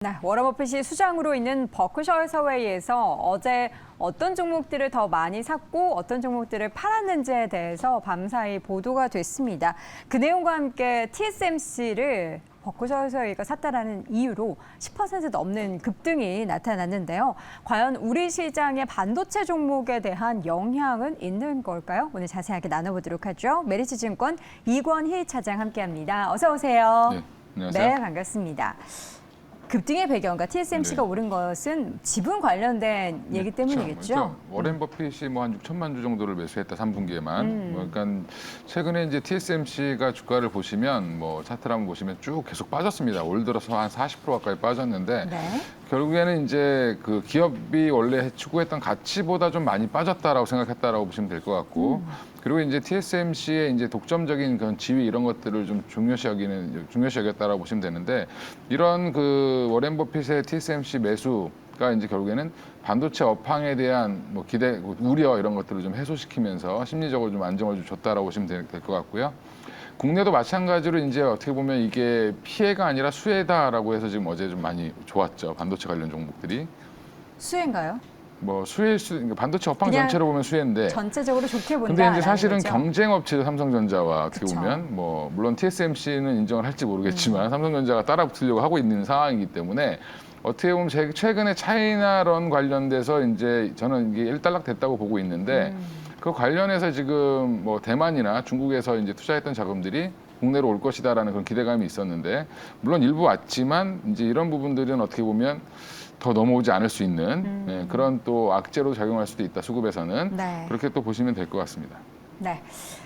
네, 워런 버핏이 수장으로 있는 버크셔 서웨이에서 어제 어떤 종목들을 더 많이 샀고 어떤 종목들을 팔았는지에 대해서 밤사이 보도가 됐습니다. 그 내용과 함께 TSMC를 버크셔 서웨이가 샀다라는 이유로 10% 넘는 급등이 나타났는데요. 과연 우리 시장의 반도체 종목에 대한 영향은 있는 걸까요? 오늘 자세하게 나눠보도록 하죠. 메리츠증권 이권희 차장 함께합니다. 어서 오세요. 네, 안녕하세요. 네, 반갑습니다. 급등의 배경과 TSMC가 네. 오른 것은 지분 관련된 얘기 때문이겠죠? 그렇죠. 워렌 버핏이 뭐 한 6천만 주 정도를 매수했다 3분기에만. 그러니까 최근에 이제 TSMC가 주가를 보시면 뭐 차트를 한번 보시면 쭉 계속 빠졌습니다. 올 들어서 한 40% 가까이 빠졌는데 네. 결국에는 이제 그 기업이 원래 추구했던 가치보다 좀 많이 빠졌다라고 생각했다라고 보시면 될 것 같고. 그리고 이제 TSMC의 이제 독점적인 그런 지위 이런 것들을 좀 중요시 여겼다라고 보시면 되는데 이런 그 워렌 버핏의 TSMC 매수가 이제 결국에는 반도체 업황에 대한 뭐 기대, 우려 이런 것들을 좀 해소시키면서 심리적으로 좀 안정을 좀 줬다라고 보시면 될 것 같고요. 국내도 마찬가지로 이제 어떻게 보면 이게 피해가 아니라 수혜다라고 해서 지금 어제 좀 많이 좋았죠. 반도체 관련 종목들이. 수혜인가요? 뭐 수혜일 수, 그러니까 반도체 업황 그냥 전체로 보면 수혜인데. 전체적으로 좋게 본다. 근데 이제 사실은 거죠? 경쟁 업체죠. 삼성전자와 어떻게 그쵸. 보면 뭐 물론 TSMC는 인정을 할지 모르겠지만 삼성전자가 따라붙으려고 하고 있는 상황이기 때문에 어떻게 보면 최근에 차이나런 관련돼서 이제 저는 이게 일단락 됐다고 보고 있는데 그 관련해서 지금 뭐 대만이나 중국에서 이제 투자했던 자금들이 국내로 올 것이다라는 그런 기대감이 있었는데 물론 일부 왔지만 이제 이런 부분들은 어떻게 보면 더 넘어오지 않을 수 있는 그런 또 악재로 작용할 수도 있다 수급에서는. 네. 그렇게 또 보시면 될 것 같습니다. 네.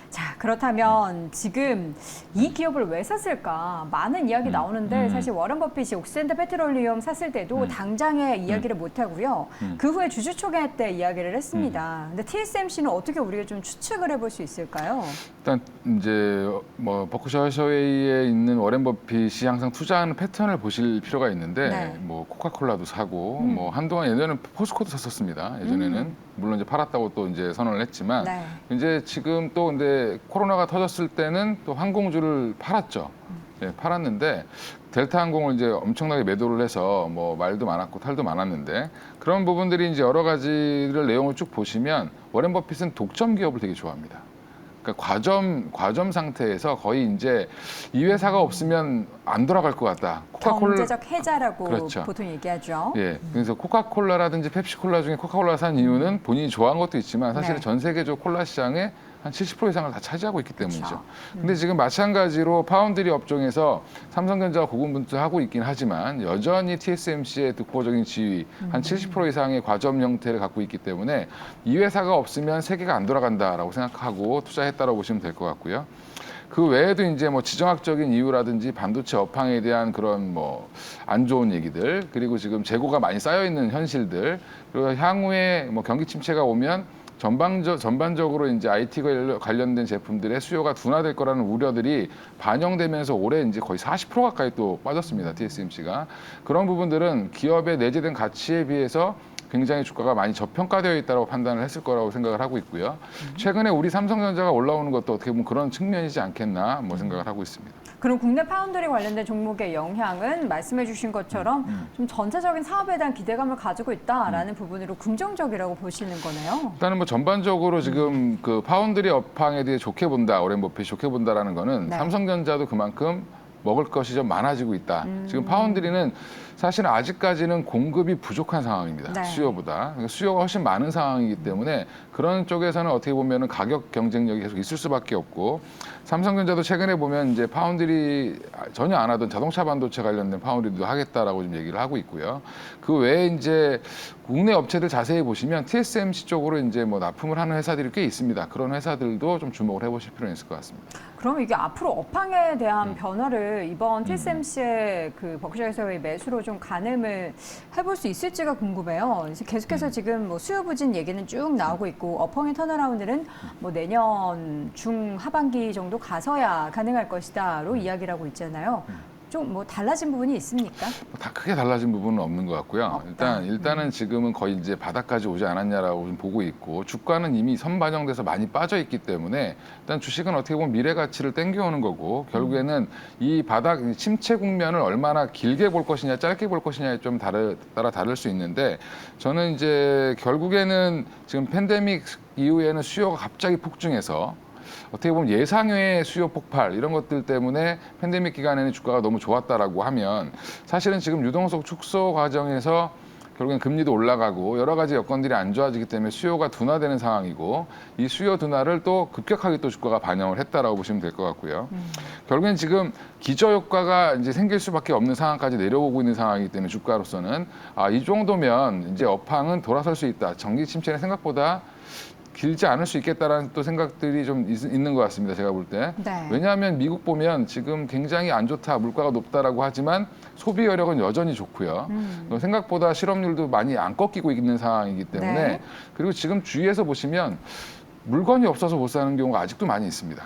자, 그렇다면 지금 이 기업을 왜 샀을까? 많은 이야기 나오는데 사실 워런 버핏이 옥시덴트 페트롤리움 샀을 때도 당장의 이야기를 못 하고요. 그 후에 주주총회 때 이야기를 했습니다. 근데 TSMC는 어떻게 우리가 좀 추측을 해볼 수 있을까요? 일단 이제 뭐 버크셔 해서웨이에 있는 워렌 버핏이 항상 투자하는 패턴을 보실 필요가 있는데 네. 뭐 코카콜라도 사고 뭐 한동안 예전에는 포스코도 샀었습니다. 예전에는 물론 이제 팔았다고 또 이제 선언을 했지만 네. 이제 지금 또 근데 코로나가 터졌을 때는 또 항공주를 팔았죠. 네, 팔았는데 델타 항공을 이제 엄청나게 매도를 해서 뭐 말도 많았고 탈도 많았는데 그런 부분들이 이제 여러 가지를 내용을 쭉 보시면 워렌 버핏은 독점 기업을 되게 좋아합니다. 그러니까 과점 상태에서 거의 이제 이 회사가 없으면 안 돌아갈 것 같다. 경제적 해자라고 그렇죠. 보통 얘기하죠. 예, 그래서 코카콜라라든지 펩시콜라 중에 코카콜라 산 이유는 본인이 좋아한 것도 있지만 사실 네. 전 세계적 콜라 시장의 한 70% 이상을 다 차지하고 있기 때문이죠. 그렇죠. 근데 지금 마찬가지로 파운드리 업종에서 삼성전자가 고군분투하고 있긴 하지만 여전히 TSMC의 독보적인 지위 한 70% 이상의 과점 형태를 갖고 있기 때문에 이 회사가 없으면 세계가 안 돌아간다라고 생각하고 투자했다라고 보시면 될 것 같고요. 그 외에도 이제 뭐 지정학적인 이유라든지 반도체 업황에 대한 그런 뭐 안 좋은 얘기들 그리고 지금 재고가 많이 쌓여 있는 현실들 그리고 향후에 뭐 경기 침체가 오면 전반적으로 이제 IT 관련된 제품들의 수요가 둔화될 거라는 우려들이 반영되면서 올해 이제 거의 40% 가까이 또 빠졌습니다. TSMC가. 그런 부분들은 기업의 내재된 가치에 비해서 굉장히 주가가 많이 저평가되어 있다고 판단을 했을 거라고 생각을 하고 있고요. 최근에 우리 삼성전자가 올라오는 것도 어떻게 보면 그런 측면이지 않겠나 뭐 생각을 하고 있습니다. 그럼 국내 파운드리 관련된 종목의 영향은 말씀해 주신 것처럼 좀 전체적인 사업에 대한 기대감을 가지고 있다라는 부분으로 긍정적이라고 보시는 거네요. 일단은 뭐 전반적으로 지금 그 파운드리 업황에 대해 좋게 본다, 워렌 버핏이 좋게 본다라는 거는 네. 삼성전자도 그만큼 먹을 것이 좀 많아지고 있다. 지금 파운드리는 사실은 아직까지는 공급이 부족한 상황입니다. 네. 수요보다. 그러니까 수요가 훨씬 많은 상황이기 때문에 그런 쪽에서는 어떻게 보면 가격 경쟁력이 계속 있을 수밖에 없고 삼성전자도 최근에 보면 이제 파운드리 전혀 안 하던 자동차 반도체 관련된 파운드리도 하겠다라고 좀 얘기를 하고 있고요. 그 외에 이제 국내 업체들 자세히 보시면 TSMC 쪽으로 이제 뭐 납품을 하는 회사들이 꽤 있습니다. 그런 회사들도 좀 주목을 해보실 필요는 있을 것 같습니다. 그럼 이게 앞으로 업황에 대한 변화를 이번 TSMC의 그 버크셔에서의 매수로 좀 가늠을 해볼 수 있을지가 궁금해요. 이제 계속해서 지금 뭐 수요 부진 얘기는 쭉 나오고 있고 업황의 턴어라운드는 뭐 내년 중 하반기 정도 가서야 가능할 것이다로 이야기를 하고 있잖아요. 좀 뭐 달라진 부분이 있습니까? 다 크게 달라진 부분은 없는 것 같고요. 없다. 일단은 지금은 거의 이제 바닥까지 오지 않았냐라고 좀 보고 있고 주가는 이미 선반영돼서 많이 빠져 있기 때문에 일단 주식은 어떻게 보면 미래 가치를 땡겨오는 거고 결국에는 이 바닥 이 침체 국면을 얼마나 길게 볼 것이냐 짧게 볼 것이냐에 좀 따라 다를 수 있는데 저는 이제 결국에는 지금 팬데믹 이후에는 수요가 갑자기 폭증해서 어떻게 보면 예상외의 수요 폭발 이런 것들 때문에 팬데믹 기간에는 주가가 너무 좋았다라고 하면 사실은 지금 유동성 축소 과정에서 결국엔 금리도 올라가고 여러 가지 여건들이 안 좋아지기 때문에 수요가 둔화되는 상황이고 이 수요 둔화를 또 급격하게 또 주가가 반영을 했다라고 보시면 될 것 같고요. 결국엔 지금 기저 효과가 이제 생길 수밖에 없는 상황까지 내려오고 있는 상황이기 때문에 주가로서는 이 정도면 이제 업황은 돌아설 수 있다. 정기 침체는 생각보다 길지 않을 수 있겠다라는 또 생각들이 좀 있는 것 같습니다. 제가 볼 때. 네. 왜냐하면 미국 보면 지금 굉장히 안 좋다, 물가가 높다라고 하지만 소비 여력은 여전히 좋고요. 생각보다 실업률도 많이 안 꺾이고 있는 상황이기 때문에 네. 그리고 지금 주위에서 보시면 물건이 없어서 못 사는 경우가 아직도 많이 있습니다.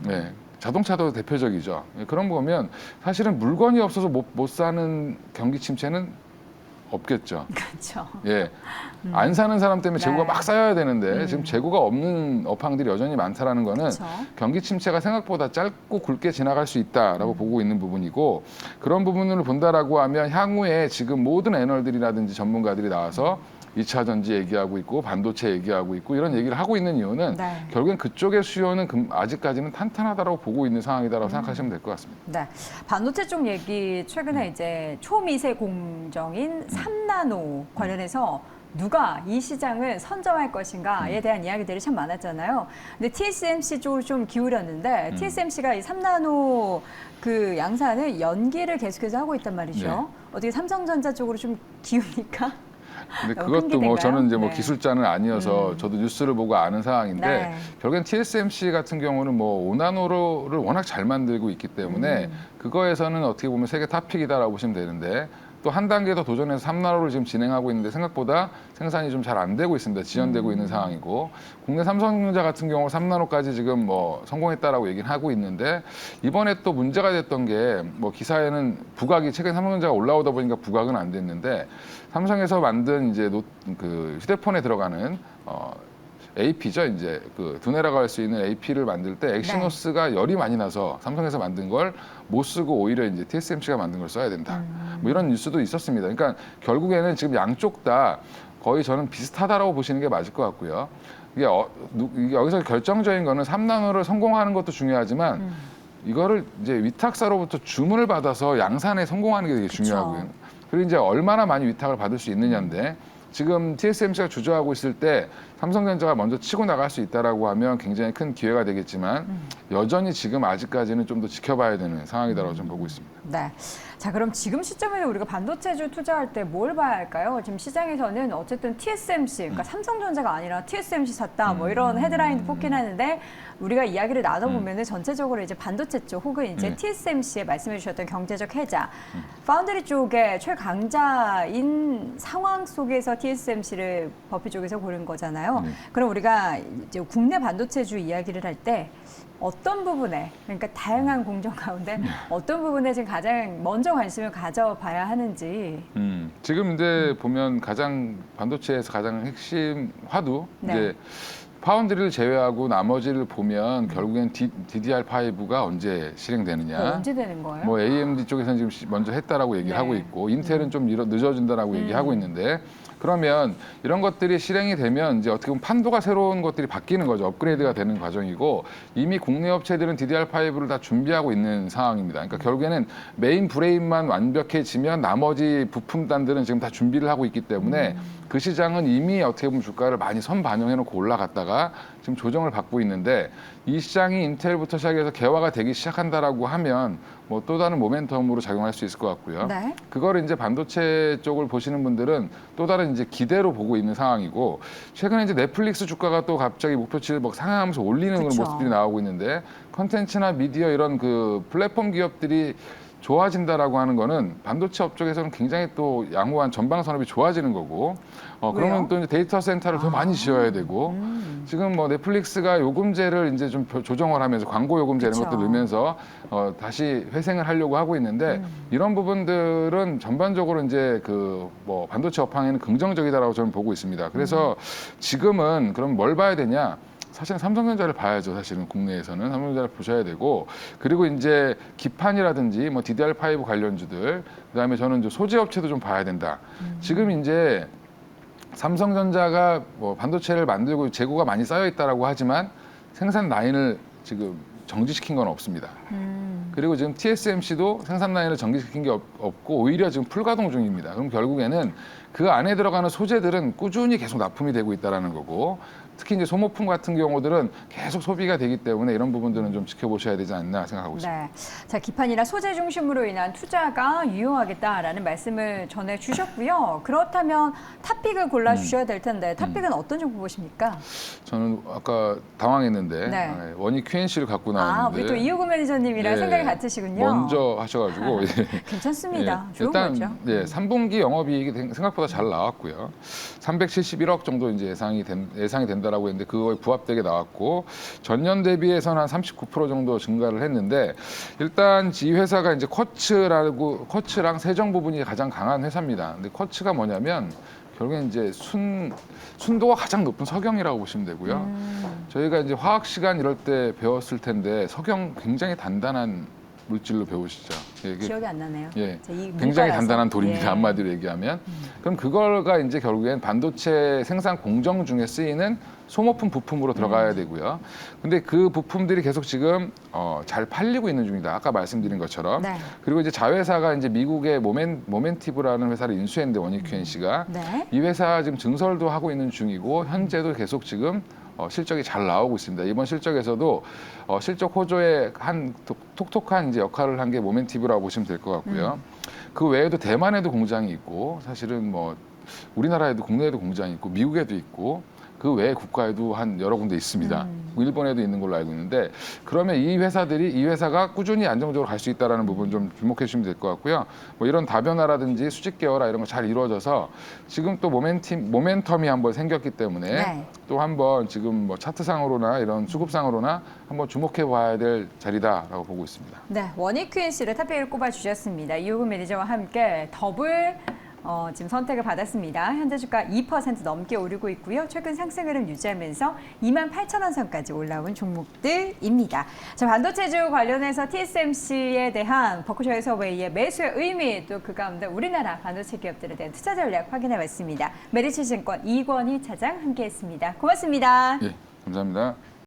네. 자동차도 대표적이죠. 그런 거 보면 사실은 물건이 없어서 못 사는 경기 침체는 없겠죠. 그렇죠. 예. 안 사는 사람 때문에 재고가 네. 막 쌓여야 되는데 지금 재고가 없는 업황들이 여전히 많다라는 거는 그렇죠. 경기 침체가 생각보다 짧고 굵게 지나갈 수 있다라고 보고 있는 부분이고 그런 부분을 본다라고 하면 향후에 지금 모든 애널들이라든지 전문가들이 나와서 2차 전지 얘기하고 있고 반도체 얘기하고 있고 이런 얘기를 하고 있는 이유는 네. 결국엔 그쪽의 수요는 아직까지는 탄탄하다라고 보고 있는 상황이다라고 생각하시면 될 것 같습니다. 네. 반도체 쪽 얘기 최근에 이제 초미세 공정인 3나노 관련해서 누가 이 시장을 선점할 것인가에 대한 이야기들이 참 많았잖아요. 근데 TSMC 쪽으로 좀 기울였는데 TSMC가 이 3나노 그 양산을 연기를 계속해서 하고 있단 말이죠. 네. 어떻게 삼성전자 쪽으로 좀 기우니까? 근데 너무 그것도 뭐 핑계인가요? 저는 이제 뭐 네. 기술자는 아니어서 저도 뉴스를 보고 아는 상황인데 네. 결국엔 TSMC 같은 경우는 뭐 5나노를 워낙 잘 만들고 있기 때문에 그거에서는 어떻게 보면 세계 탑픽이다라고 보시면 되는데 또 한 단계 더 도전해서 3나노를 지금 진행하고 있는데 생각보다 생산이 좀 잘 안 되고 있습니다. 지연되고 있는 상황이고 국내 삼성전자 같은 경우 3나노까지 지금 뭐 성공했다라고 얘기는 하고 있는데 이번에 또 문제가 됐던 게 뭐 기사에는 부각이 최근 삼성전자가 올라오다 보니까 부각은 안 됐는데 삼성에서 만든 이제 그 휴대폰에 들어가는 AP죠. 이제 그 두뇌라고 할 수 있는 AP를 만들 때 엑시노스가 열이 많이 나서 삼성에서 만든 걸 못 쓰고 오히려 이제 TSMC가 만든 걸 써야 된다. 뭐 이런 뉴스도 있었습니다. 그러니까 결국에는 지금 양쪽 다 거의 저는 비슷하다라고 보시는 게 맞을 것 같고요. 이게 여기서 결정적인 거는 3나노를 성공하는 것도 중요하지만 이거를 이제 위탁사로부터 주문을 받아서 양산에 성공하는 게 되게 그쵸. 중요하고요. 그리고 이제 얼마나 많이 위탁을 받을 수 있느냐인데 지금 TSMC가 주저하고 있을 때 삼성전자가 먼저 치고 나갈 수 있다라고 하면 굉장히 큰 기회가 되겠지만 여전히 지금 아직까지는 좀 더 지켜봐야 되는 상황이다라고 좀 보고 있습니다. 네. 자, 그럼 지금 시점에는 우리가 반도체주 투자할 때 뭘 봐야 할까요? 지금 시장에서는 어쨌든 TSMC, 그러니까 삼성전자가 아니라 TSMC 샀다, 뭐 이런 헤드라인도 뽑긴 하는데 우리가 이야기를 나눠보면은 전체적으로 이제 반도체 쪽 혹은 이제 TSMC에 말씀해 주셨던 경제적 해자, 파운드리 쪽의 최강자인 상황 속에서 TSMC를 버피 쪽에서 고른 거잖아요. 그럼 우리가 이제 국내 반도체주 이야기를 할 때 어떤 부분에, 그러니까 다양한 공정 가운데 어떤 부분에 지금 가장 먼저 관심을 가져봐야 하는지. 지금 이제 보면 반도체에서 가장 핵심 화두 네. 이제 파운드리를 제외하고 나머지를 보면 결국엔 DDR5가 언제 실행되느냐. 언제 되는 거예요? 뭐 AMD 쪽에서는 지금 먼저 했다라고 얘기를 네. 하고 있고 인텔은 좀 늦어진다라고 얘기하고 있는데 그러면 이런 것들이 실행이 되면 이제 어떻게 보면 판도가 새로운 것들이 바뀌는 거죠. 업그레이드가 되는 과정이고 이미 국내 업체들은 DDR5를 다 준비하고 있는 상황입니다. 그러니까 결국에는 메인 브레인만 완벽해지면 나머지 부품단들은 지금 다 준비를 하고 있기 때문에 그 시장은 이미 어떻게 보면 주가를 많이 선반영해 놓고 올라갔다가 지금 조정을 받고 있는데 이 시장이 인텔부터 시작해서 개화가 되기 시작한다라고 하면 뭐 또 다른 모멘텀으로 작용할 수 있을 것 같고요. 네. 그거를 이제 반도체 쪽을 보시는 분들은 또 다른 이제 기대로 보고 있는 상황이고 최근에 이제 넷플릭스 주가가 또 갑자기 목표치를 막 상향하면서 올리는 그런 그쵸. 모습들이 나오고 있는데 컨텐츠나 미디어 이런 그 플랫폼 기업들이 좋아진다라고 하는 거는 반도체 업종에서는 굉장히 또 양호한 전방 산업이 좋아지는 거고 그러면 또 이제 데이터 센터를 더 많이 지어야 되고 지금 뭐 넷플릭스가 요금제를 이제 좀 조정을 하면서 광고 요금제 이런 그쵸. 것도 넣으면서 다시 회생을 하려고 하고 있는데 이런 부분들은 전반적으로 이제 그 뭐 반도체 업황에는 긍정적이다라고 저는 보고 있습니다. 그래서 지금은 그럼 뭘 봐야 되냐? 사실은 삼성전자를 봐야죠. 사실은 국내에서는 삼성전자를 보셔야 되고 그리고 이제 기판이라든지 뭐 DDR5 관련주들 그다음에 저는 이제 소재 업체도 좀 봐야 된다. 지금 이제 삼성전자가 뭐 반도체를 만들고 재고가 많이 쌓여 있다라고 하지만 생산 라인을 지금 정지시킨 건 없습니다. 그리고 지금 TSMC도 생산 라인을 정지시킨 게 없고 오히려 지금 풀가동 중입니다. 그럼 결국에는 그 안에 들어가는 소재들은 꾸준히 계속 납품이 되고 있다라는 거고 특히 이제 소모품 같은 경우들은 계속 소비가 되기 때문에 이런 부분들은 좀 지켜보셔야 되지 않나 생각하고 있습니다. 네. 자, 기판이나 소재 중심으로 인한 투자가 유효하겠다라는 말씀을 전해 주셨고요. 그렇다면 탑픽을 골라 주셔야 될 텐데 탑픽은 어떤 종목 보십니까? 저는 아까 당황했는데 네. 원익 QNC를 갖고 아, 나왔는데 우리 또 이호구 매니저님이랑 예, 생각이 같으시군요. 먼저 하셔가지고 괜찮습니다. 예, 좋은 일단 거죠. 3분기 영업이익이 생각보다 잘 나왔고요. 371억 정도 이제 예상이 된다라고 했는데 그거에 부합되게 나왔고 전년 대비해서는 한 39% 정도 증가를 했는데 일단 이 회사가 이제 쿼츠랑 세정 부분이 가장 강한 회사입니다. 근데 쿼츠가 뭐냐면 결국엔 이제 순도가 가장 높은 석영이라고 보시면 되고요. 저희가 이제 화학 시간 이럴 때 배웠을 텐데 석영 굉장히 단단한 물질로 배우시죠. 이게 기억이 안 나네요. 예, 자, 이 굉장히 물가라서. 단단한 돌입니다. 예. 한마디로 얘기하면. 그럼 그걸가 이제 결국엔 반도체 생산 공정 중에 쓰이는 소모품 부품으로 들어가야 되고요. 근데 그 부품들이 계속 지금 잘 팔리고 있는 중이다. 아까 말씀드린 것처럼. 네. 그리고 이제 자회사가 이제 미국의 모멘티브라는 회사를 인수했는데 원익 QNC가 네. 이 회사 지금 증설도 하고 있는 중이고 현재도 계속 지금 실적이 잘 나오고 있습니다. 이번 실적에서도 실적 호조의 한 톡톡한 이제 역할을 한 게 모멘티브라고 보시면 될 것 같고요. 그 외에도 대만에도 공장이 있고 사실은 뭐 우리나라에도 국내에도 공장이 있고 미국에도 있고 그 외 국가에도 한 여러 군데 있습니다. 일본에도 있는 걸로 알고 있는데 그러면 이 회사가 꾸준히 안정적으로 갈 수 있다는 부분 좀 주목해 주시면 될 것 같고요. 뭐 이런 다변화라든지 수직 계열화 이런 거 잘 이루어져서 지금 또 모멘텀이 한번 생겼기 때문에 네. 또 한번 지금 뭐 차트상으로나 이런 수급상으로나 한번 주목해 봐야 될 자리다라고 보고 있습니다. 네, 원익 QNC를 탑픽을 꼽아 주셨습니다. 이호구 매니저와 함께 더블 지금 선택을 받았습니다. 현재 주가 2% 넘게 오르고 있고요. 최근 상승 흐름 유지하면서 28,000원 선까지 올라온 종목들입니다. 자, 반도체주 관련해서 TSMC에 대한 버크셔 해서웨이의 매수의 의미 또 그 가운데 우리나라 반도체 기업들에 대한 투자 전략 확인해 봤습니다. 메리츠증권 이권희 차장 함께했습니다. 고맙습니다. 예, 감사합니다.